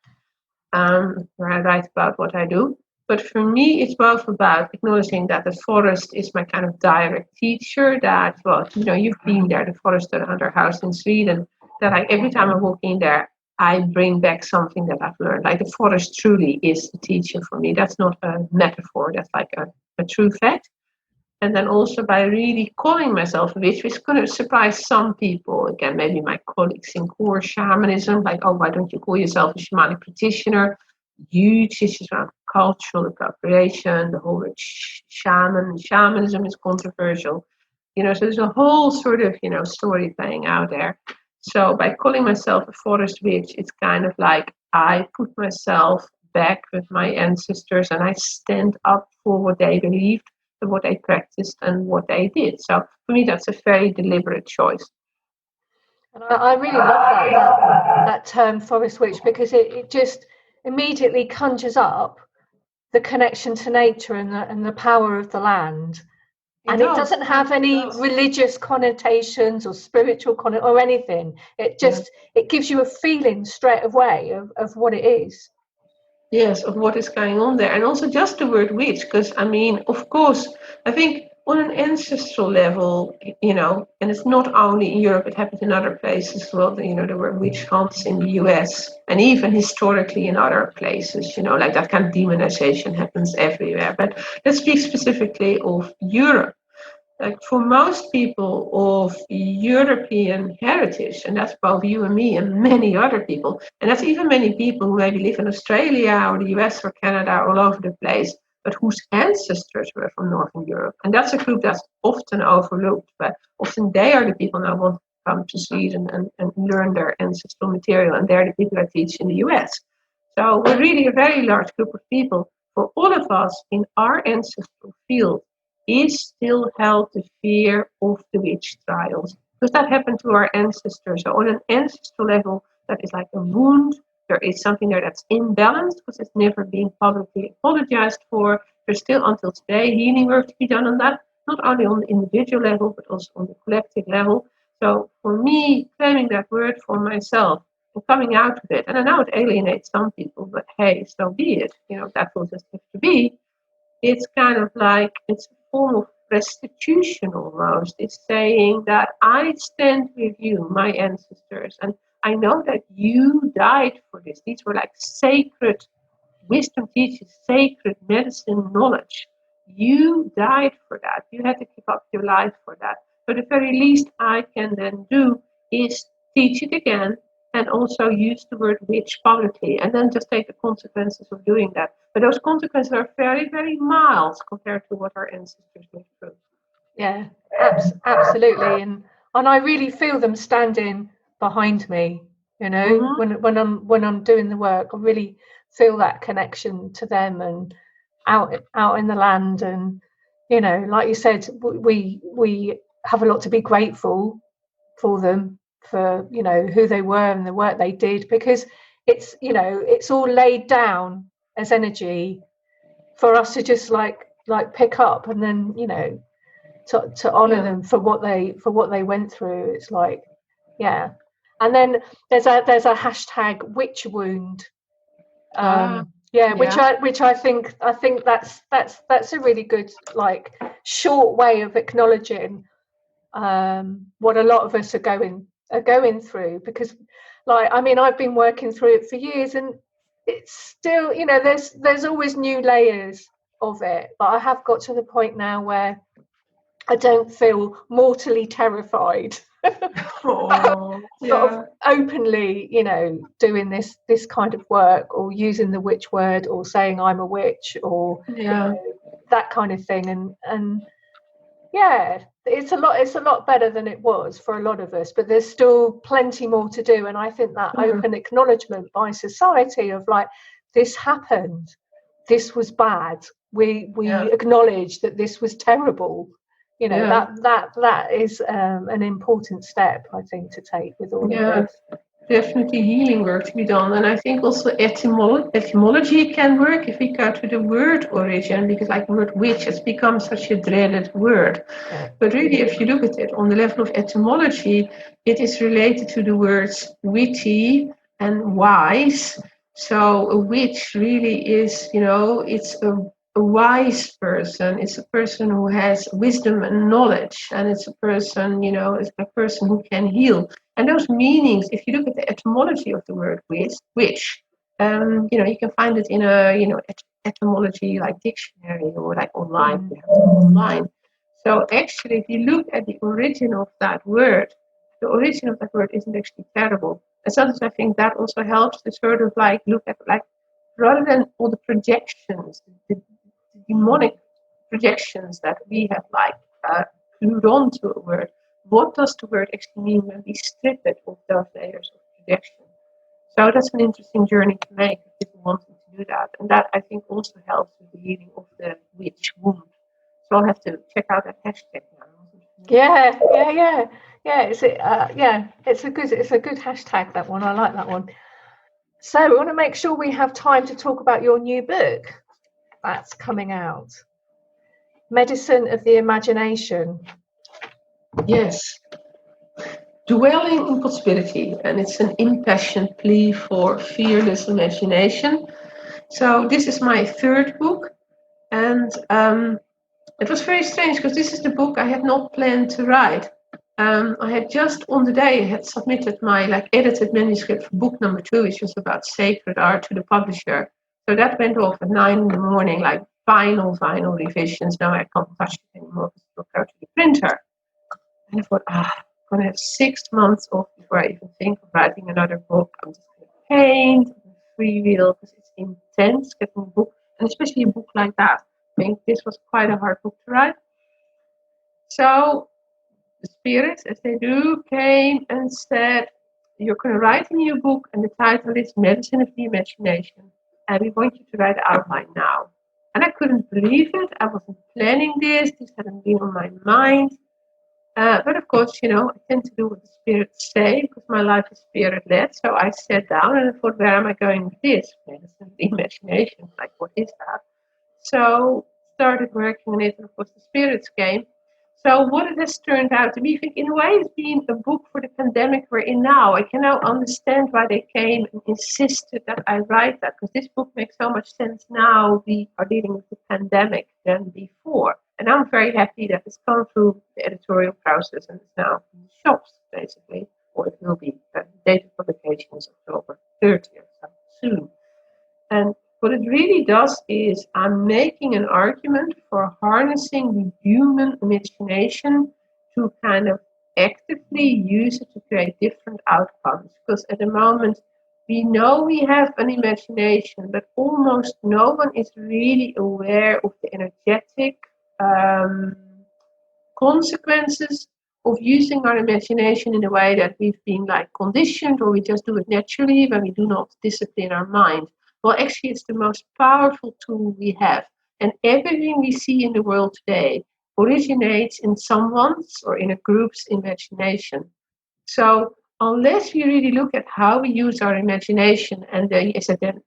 where I write about what I do. But for me, it's both about acknowledging that the forest is my kind of direct teacher, that, well, you've been there, the forest around our house in Sweden, that every time I walk in there, I bring back something that I've learned. Like the forest truly is the teacher for me. That's not a metaphor, that's like a true fact. And then also by really calling myself a witch, which is going to surprise some people. Again, maybe my colleagues in core shamanism, like, oh, why don't you call yourself a shamanic practitioner? Huge issues around cultural appropriation, the whole word shamanism is controversial. So there's a whole sort of, story playing out there. So by calling myself a forest witch, it's kind of like I put myself back with my ancestors and I stand up for what they believed, what they practiced and what they did. So for me, that's a very deliberate choice. And I really love that term forest witch, because it just immediately conjures up the connection to nature and the power of the land. And it doesn't have any religious connotations or spiritual or anything. It just it gives you a feeling straight away of what it is. Yes, of what is going on there. And also just the word witch, because I mean, of course, I think on an ancestral level, and it's not only in Europe, it happens in other places as well. There were witch hunts in the US and even historically in other places, like that kind of demonization happens everywhere. But let's speak specifically of Europe. Like for most people of European heritage, and that's both you and me and many other people, and that's even many people who maybe live in Australia or the US or Canada, all over the place, but whose ancestors were from Northern Europe. And that's a group that's often overlooked, but often they are the people now want to come to Sweden and learn their ancestral material, and they're the people I teach in the US. So we're really a very large group of people. For all of us in our ancestral field, is still held the fear of the witch trials, because that happened to our ancestors. So on an ancestral level, that is like a wound. There is something there that's imbalanced because it's never been publicly apologized for. There's still until today healing work to be done on that, not only on the individual level, but also on the collective level. So for me, claiming that word for myself and coming out of it, and I know it alienates some people, but hey, so be it. That will just have to be. It's kind of like it's a form of restitution almost. It's saying that I stand with you, my ancestors, and I know that you died for this. These were like sacred wisdom teaches, sacred medicine knowledge. You died for that. You had to give up your life for that. So the very least I can then do is teach it again and also use the word witch publicly, and then just take the consequences of doing that. But those consequences are very, very mild compared to what our ancestors went through. Yeah, absolutely. And I really feel them standing behind me, when I'm doing the work. I really feel that connection to them and out in the land. And like you said, we have a lot to be grateful for them, for who they were and the work they did, because it's all laid down as energy for us to just like pick up, and then to honor them for what they went through. It's like, yeah. And then there's a hashtag witch wound. Which I think that's a really good, like, short way of acknowledging what a lot of us are going through, because, like, I mean, I've been working through it for years, and it's still, you know, there's always new layers of it, but I have got to the point now where I don't feel mortally terrified sort of openly, you know, doing this kind of work, or using the witch word, or saying I'm a witch, or you know, that kind of thing. And yeah, it's a lot better than it was for a lot of us, but there's still plenty more to do. And I think that open acknowledgement by society of, like, this happened, this was bad, we acknowledge that this was terrible, you know, that is an important step, I think, to take with all of this. Definitely healing work to be done. And I think also etymology can work if we go to the word origin, because, like, the word witch has become such a dreaded word. But really, if you look at it on the level of etymology, it is related to the words witty and wise. So a witch really is, you know, it's a wise person. It's a person who has wisdom and knowledge, and it's a person, you know, it's a person who can heal. And those meanings, if you look at the etymology of the word witch, you know, you can find it in a, you know, etymology like dictionary, or like online. So actually, if you look at the origin of that word, the origin of that word isn't actually terrible. And sometimes I think that also helps to sort of, like, look at, like, rather than all the projections, the demonic projections that we have, like, glued onto a word. What does the word actually mean when we strip it of those layers of projection? So that's an interesting journey to make if people want to do that. And that, I think, also helps with the healing of the witch wound. So I'll have to check out that hashtag now. Yeah. It's a good hashtag, that one. I like that one. So we want to make sure we have time to talk about your new book that's coming out, Medicine of the Imagination. Yes. Dwelling in Possibility, and it's an impassioned plea for fearless imagination. So this is my third book, and it was very strange, because this is the book I had not planned to write. I had just on the day I had submitted my, like, edited manuscript for book number 2, which was about sacred art, to the publisher. So that went off at 9 in the morning, like final revisions. Now I can't touch it anymore because it will go to the printer. And I thought, I'm going to have 6 months off before I even think of writing another book. I'm just going to paint, freewheel, because it's intense getting a book, and especially a book like that. I think this was quite a hard book to write. So the spirits, as they do, came and said, you're going to write a new book, and the title is Medicine of the Imagination, and we want you to write the outline now. And I couldn't believe it. I wasn't planning this. This hadn't been on my mind. But of course, you know, I tend to do what the spirits say, because my life is spirit-led. So I sat down and I thought, where am I going with this? Medicine of the Imagination. Like, what is that? So started working on it, and of course the spirits came. So what it has turned out to be, I think, in a way, it's been a book for the pandemic we're in now. I can now understand why they came and insisted that I write that, because this book makes so much sense now we are dealing with the pandemic than before. And I'm very happy that it's gone through the editorial process and it's now in the shops, basically, or it will be. The date of publication is October 30th, so soon. And what it really does is I'm making an argument for harnessing the human imagination to kind of actively use it to create different outcomes. Because at the moment, we know we have an imagination, but almost no one is really aware of the energetic consequences of using our imagination in a way that we've been, like, conditioned, or we just do it naturally when we do not discipline our mind. Well, actually, it's the most powerful tool we have. And everything we see in the world today originates in someone's or in a group's imagination. So unless we really look at how we use our imagination and the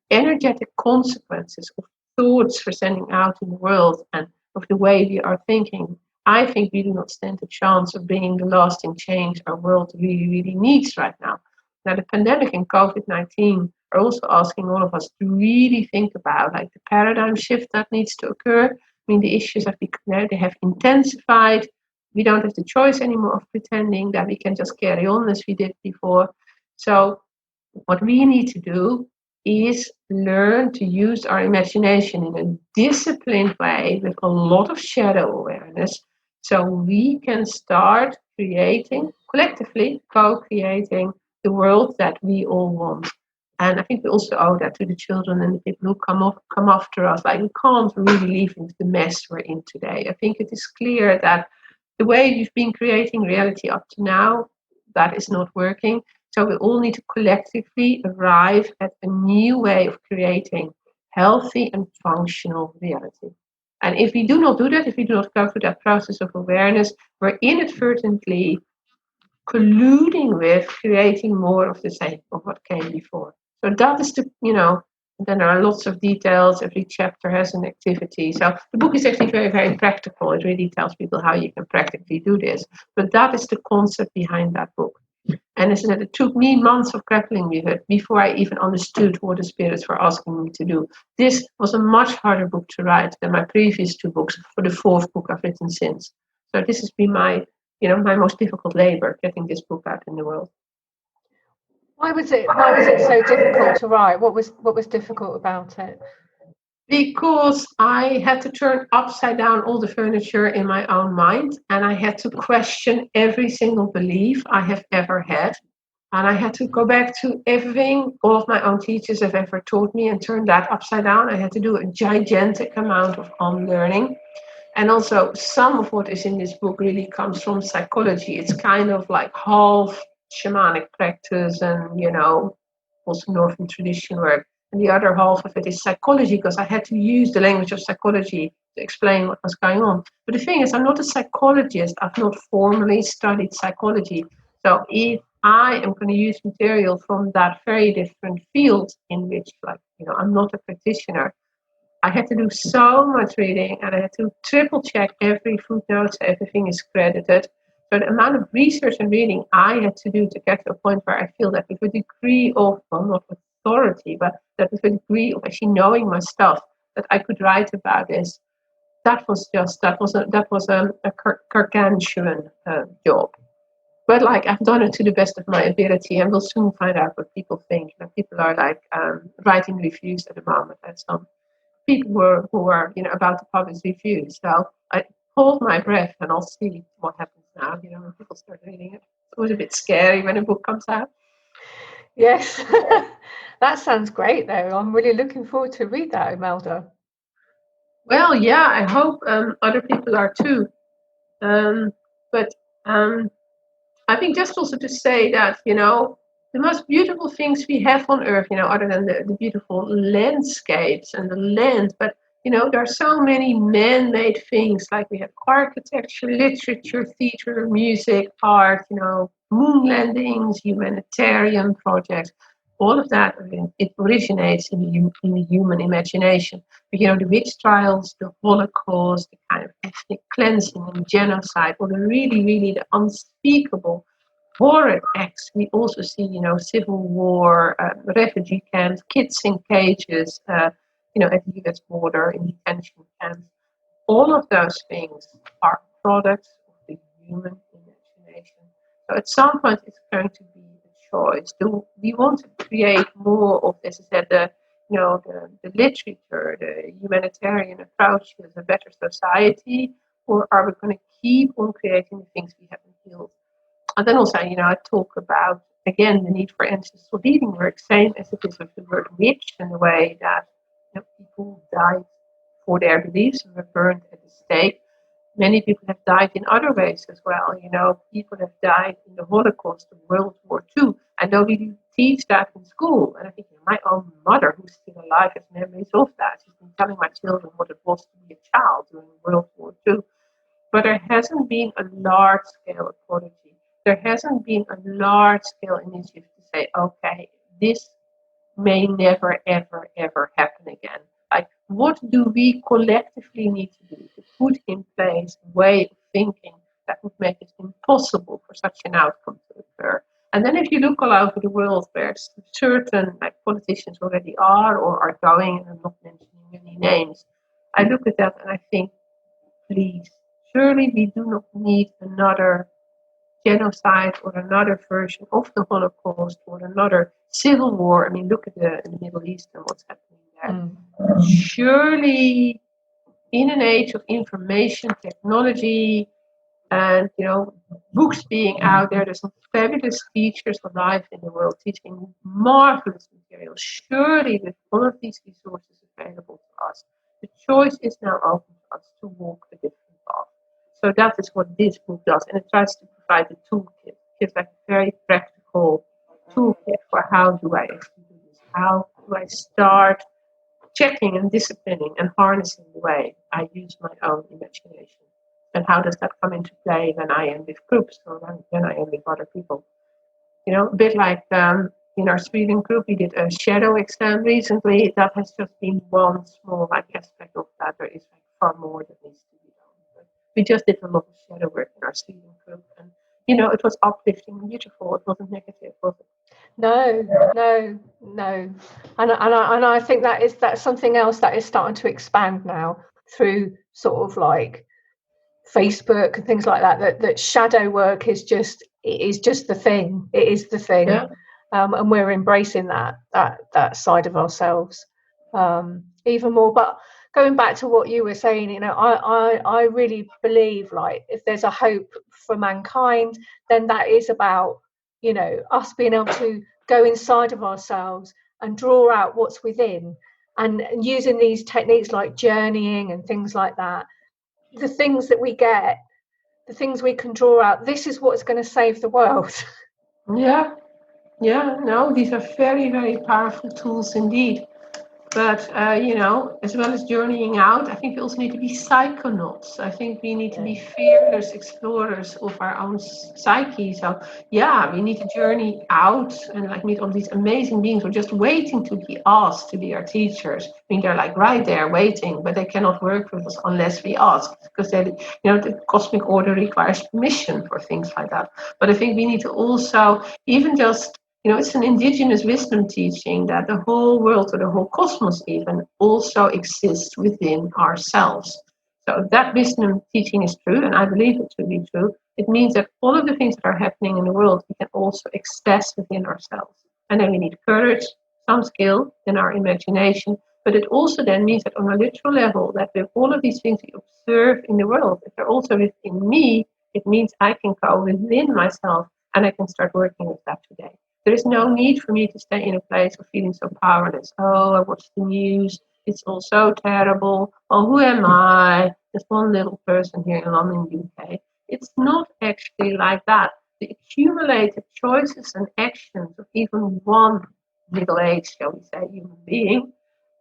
energetic consequences of thoughts we're sending out in the world and of the way we are thinking, I think we do not stand a chance of bringing the lasting change our world really, really needs right now. Now, the pandemic and COVID-19 are also asking all of us to really think about like the paradigm shift that needs to occur. I mean, the issues have become, they have intensified. We don't have the choice anymore of pretending that we can just carry on as we did before. So what we need to do is learn to use our imagination in a disciplined way with a lot of shadow awareness so we can start creating, collectively co-creating the world that we all want. And I think we also owe that to the children and the people who come after us. Like, we can't really leave into the mess we're in today. I think it is clear that the way we've been creating reality up to now, that is not working. So we all need to collectively arrive at a new way of creating healthy and functional reality. And if we do not do that, if we do not go through that process of awareness, we're inadvertently colluding with creating more of the same of what came before. So that is then there are lots of details. Every chapter has an activity. So the book is actually very, very practical. It really tells people how you can practically do this. But that is the concept behind that book. And as I said, it took me months of grappling with it before I even understood what the spirits were asking me to do. This was a much harder book to write than my previous two books, or the fourth book I've written since. So this has been my most difficult labor, getting this book out in the world. Why was it so difficult to write? What was difficult about it? Because I had to turn upside down all the furniture in my own mind, and I had to question every single belief I have ever had. And I had to go back to everything all of my own teachers have ever taught me and turn that upside down. I had to do a gigantic amount of unlearning. And also, some of what is in this book really comes from psychology. It's kind of like half shamanic practice and, also Northern tradition work. And the other half of it is psychology, because I had to use the language of psychology to explain what was going on. But the thing is, I'm not a psychologist. I've not formally studied psychology. So if I am going to use material from that very different field in which, I'm not a practitioner, I had to do so much reading, and I had to triple check every footnote so everything is credited. So the amount of research and reading I had to do to get to a point where I feel that with a degree of, well, not authority, but that with a degree of actually knowing my stuff, that I could write about this, that was a gargantuan job. But I've done it to the best of my ability, and we'll soon find out what people think. People are writing reviews at the moment, and some people who are about to publish reviews. So I hold my breath and I'll see what happens now. When people start reading it. It's always a bit scary when a book comes out. Yes, that sounds great though. I'm really looking forward to read that, Imelda. Well, yeah, I hope other people are too. But I think just also to say that, the most beautiful things we have on Earth, other than the beautiful landscapes and the land, but, there are so many man-made things, like we have architecture, literature, theater, music, art, moon landings, humanitarian projects. All of that, it originates in the human imagination. But, the witch trials, the Holocaust, the kind of ethnic cleansing and genocide, or the really, really the unspeakable horrid acts we also see, civil war, refugee camps, kids in cages, at the US border, in detention camps. All of those things are products of the human imagination. So at some point, it's going to be a choice. Do we want to create more of, as I said, the literature, the humanitarian approaches, a better society, or are we going to keep on creating the things we haven't healed? And then also, I talk about, again, the need for ancestral healing work, same as it is with the word witch, and the way that people died for their beliefs and were burned at the stake. Many people have died in other ways as well. People have died in the Holocaust and World War II, and nobody teach that in school. And I think my own mother, who's still alive, has memories of that. She's been telling my children what it was to be a child during World War II. But there hasn't been a large-scale apology. There hasn't been a large-scale initiative to say, okay, this may never, ever, ever happen again. What do we collectively need to do to put in place a way of thinking that would make it impossible for such an outcome to occur? And then if you look all over the world where certain like politicians already are or are going, and I'm not mentioning any names, I look at that and I think, please, surely we do not need another genocide or another version of the Holocaust or another civil war. I mean, look at the Middle East and what's happening there. Surely, in an age of information technology and books being out there's some fabulous teachers alive in the world teaching marvelous material. Surely, with all of these resources available to us, the choice is now open to us to walk a different path. So that is what this book does, and it tries to provide a toolkit. It's like a very practical toolkit for how do I actually do this? How do I start checking and disciplining and harnessing the way I use my own imagination? And how does that come into play when I am with groups or when I am with other people? A bit like in our Sweden group, we did a shadow exam recently. That has just been one small aspect of that. There is far more that needs to be done. But we just did a lot of shadow work in our Sweden group, and it was uplifting and beautiful. It wasn't negative, was it? No. And I think that's something else that is starting to expand now through sort of like Facebook and things like that shadow work is just the thing. It is the thing. Yeah. And we're embracing that side of ourselves even more. But going back to what you were saying, I really believe like if there's a hope for mankind, then that is about us being able to go inside of ourselves and draw out what's within, and using these techniques like journeying and things like that. The things that we get, the things we can draw out, this is what's going to save the world. No, these are very, very powerful tools indeed. But, as well as journeying out, I think we also need to be psychonauts. I think we need to be fearless explorers of our own psyche. So, we need to journey out and meet all these amazing beings who are just waiting to be asked to be our teachers. I mean, they're right there waiting, but they cannot work with us unless we ask, because the cosmic order requires permission for things like that. But I think we need to also even just it's an indigenous wisdom teaching that the whole world or the whole cosmos even also exists within ourselves. So that wisdom teaching is true, and I believe it to be true. It means that all of the things that are happening in the world, we can also access within ourselves. And then we need courage, some skill in our imagination, but it also then means that on a literal level, that with all of these things we observe in the world, if they're also within me, it means I can go within myself and I can start working with that today. There is no need for me to stay in a place of feeling so powerless. Oh, I watch the news. It's all so terrible. Oh, who am I? Just one little person here in London, UK. It's not actually like that. The accumulated choices and actions of even one middle-aged, shall we say, human being,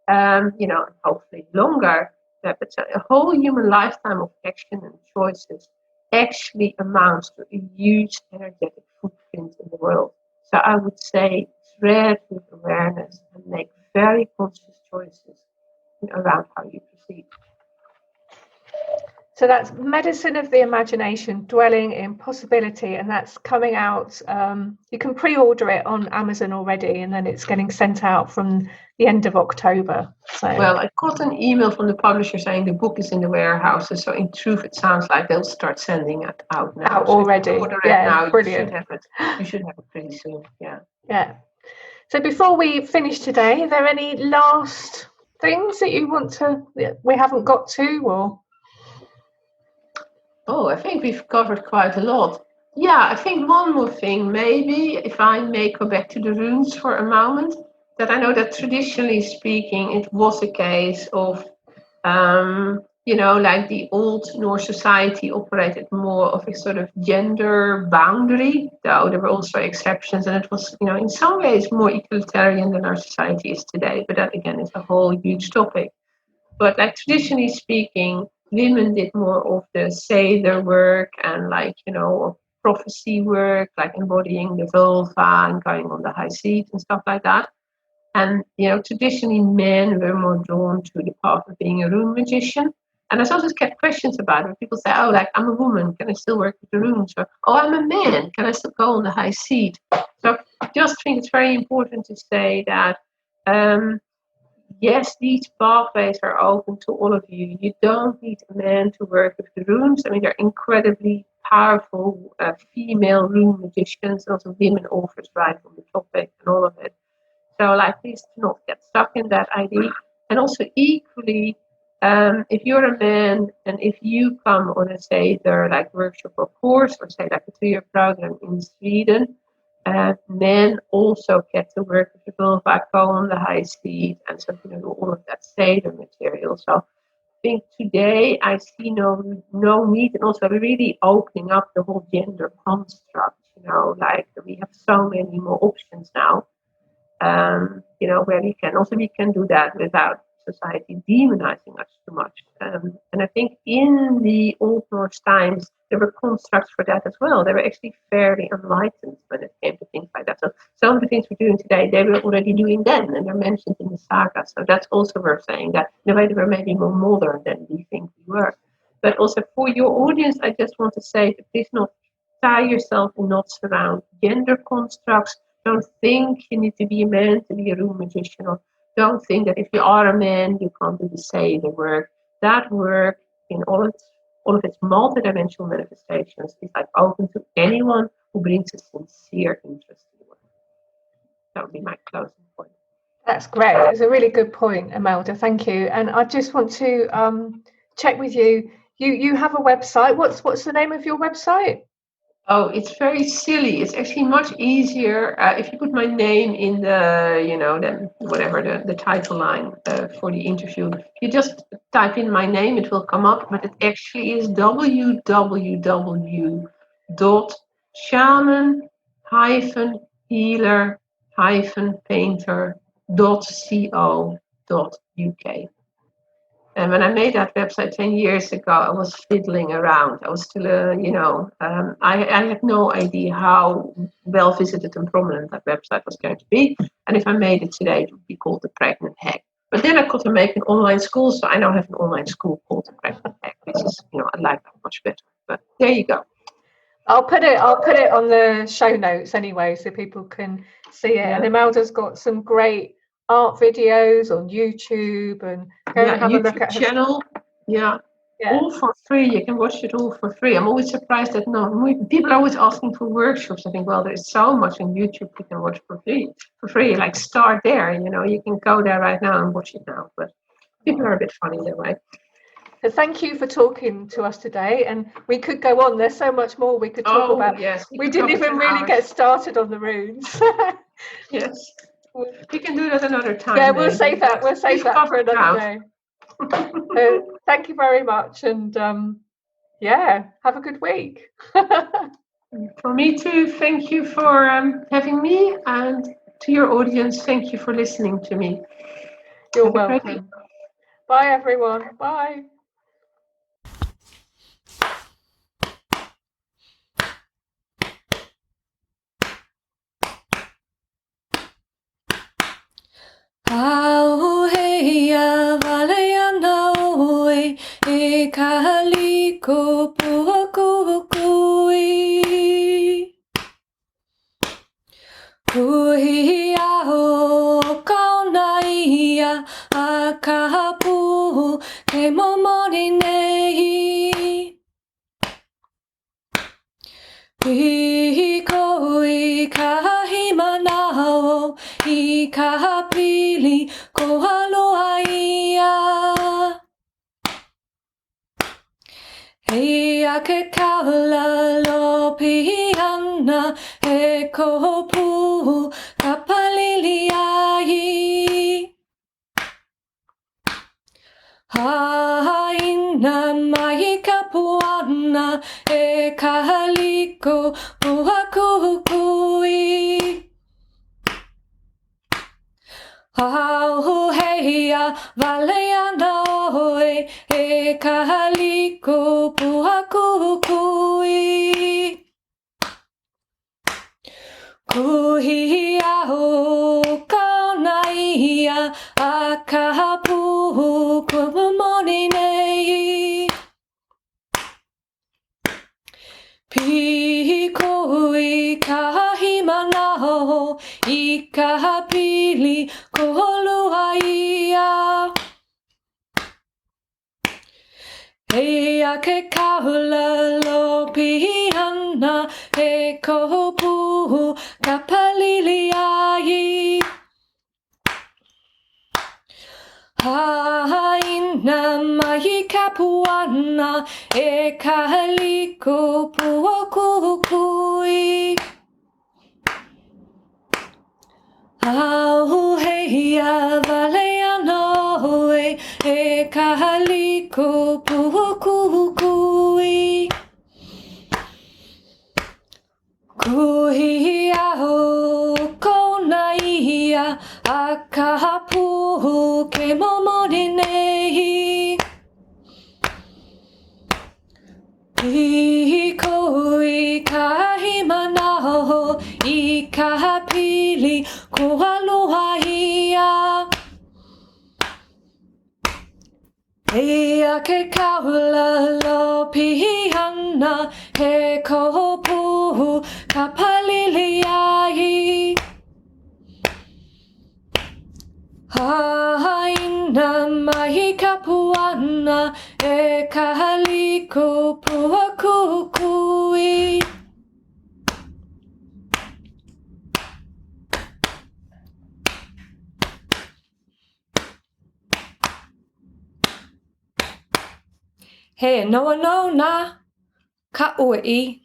hopefully longer, but a whole human lifetime of action and choices actually amounts to a huge energetic footprint in the world. So I would say tread with awareness and make very conscious choices around how you proceed. So that's Medicine of the Imagination, Dwelling in Possibility, and that's coming out. You can pre-order it on Amazon already, and then it's getting sent out from the end of October. So, well, I got an email from the publisher saying the book is in the warehouses. So in truth, it sounds like they'll start sending it out now. Out already. Now, brilliant. You should have it pretty soon. Yeah. So before we finish today, are there any last things that you want we haven't got to, or? Oh, I think we've covered quite a lot. Yeah, I think one more thing, maybe, if I may go back to the runes for a moment, that I know that traditionally speaking, it was a case of, the old Norse society operated more of a sort of gender boundary, though there were also exceptions, and it was, in some ways more egalitarian than our society is today. But that, again, is a whole huge topic. But traditionally speaking, women did more of the Seiðr work and prophecy work, like embodying the vulva and going on the high seat and stuff like that. And traditionally men were more drawn to the path of being a rune magician. And I sometimes get questions about it. People say, oh, like, I'm a woman, can I still work with the runes? Or, oh, I'm a man, can I still go on the high seat? So I just think it's very important to say that, yes, these pathways are open to all of you. You don't need a man to work with the runes. I mean, they're incredibly powerful female rune magicians, and also women authors write on the topic and all of it. So, like, please do not get stuck in that idea. And also, equally, if you're a man and if you come on a Seiðr like workshop or course, or say like a 2-year program in Sweden, men also get to work with the Vulva on the high seat and so all of that Seiðr material. So I think today I see no need, and also really opening up the whole gender construct. Like we have so many more options now. Where we can do that without society demonizing us too much. And I think in the Old Norse times, there were constructs for that as well. They were actually fairly enlightened when it came to things like that. So some of the things we're doing today, they were already doing then, and they're mentioned in the saga. So that's also worth saying, that in a way they were maybe more modern than we think we were. But also for your audience, I just want to say that please not tie yourself in knots around gender constructs. Don't think you need to be a man to be a rune magician, or don't think that if you are a man you can't do the Seiðr work. That work in all of its multidimensional manifestations is like open to anyone who brings a sincere interest in the work. That would be my closing point. That's great. That's a really good point, Imelda. Thank you. And I just want to check with you. You have a website. What's the name of your website? Oh, it's very silly. It's actually much easier if you put my name in the title line for the interview. If you just type in my name, it will come up, but it actually is www.shaman-healer-painter.co.uk. And when I made that website 10 years ago, I was fiddling around. I was still, I had no idea how well visited and prominent that website was going to be. And if I made it today, it would be called The Pregnant Hack. But then I got to make an online school, so I now have an online school called The Pregnant Hack, which is, I like that much better. But there you go. I'll put it on the show notes anyway, so people can see it. Yeah. And Imelda's got some great art videos on YouTube, and go and have YouTube a look at her channel. Yeah. All for free. You can watch it all for free. I'm always surprised that people are always asking for workshops. I think, well, there's so much on YouTube you can watch for free. Like, start there. You can go there right now and watch it now. But people are a bit funny their way. So thank you for talking to us today, and we could go on. There's so much more we could talk about. Yes, we didn't even really get started on the runes. Yes, we can do that another time. Yeah, we'll save that. We'll save that for another day. Thank you very much, and have a good week. For me too. Thank you for having me, and to your audience, thank you for listening to me. You're welcome. Bye, everyone. Bye. Auheia valeana oe e kahaliko puakukui. Kuhia o kaunaia a kahapu ke momori nei. Hiko I kahimanao I kahapili ko haloa ia. Ia ke kaula lopi ana e kopu kapalili ai. Haina mai kapuana e kahaliko puakukui. Auheia valeana oe e kahaliko puakukui. Kuhia o kaunaia a kahapu kumamoni nei. Pikoi kahimanaho ikahapili koluaia. Ea ke kaula lo pihana e kopu kapaliliai. Haina mai kapuana e kaliko puokukui. Au heia valeano e kaliko puokukui. Kui au konaia akapu ke momorinei. Ikoi kahimanaho I kahapili kualuaia. Ea ke kaula lo pihana he kopu kapaliliai. Haina mai kapuana e kaliko puokukui. He noa no na ka ui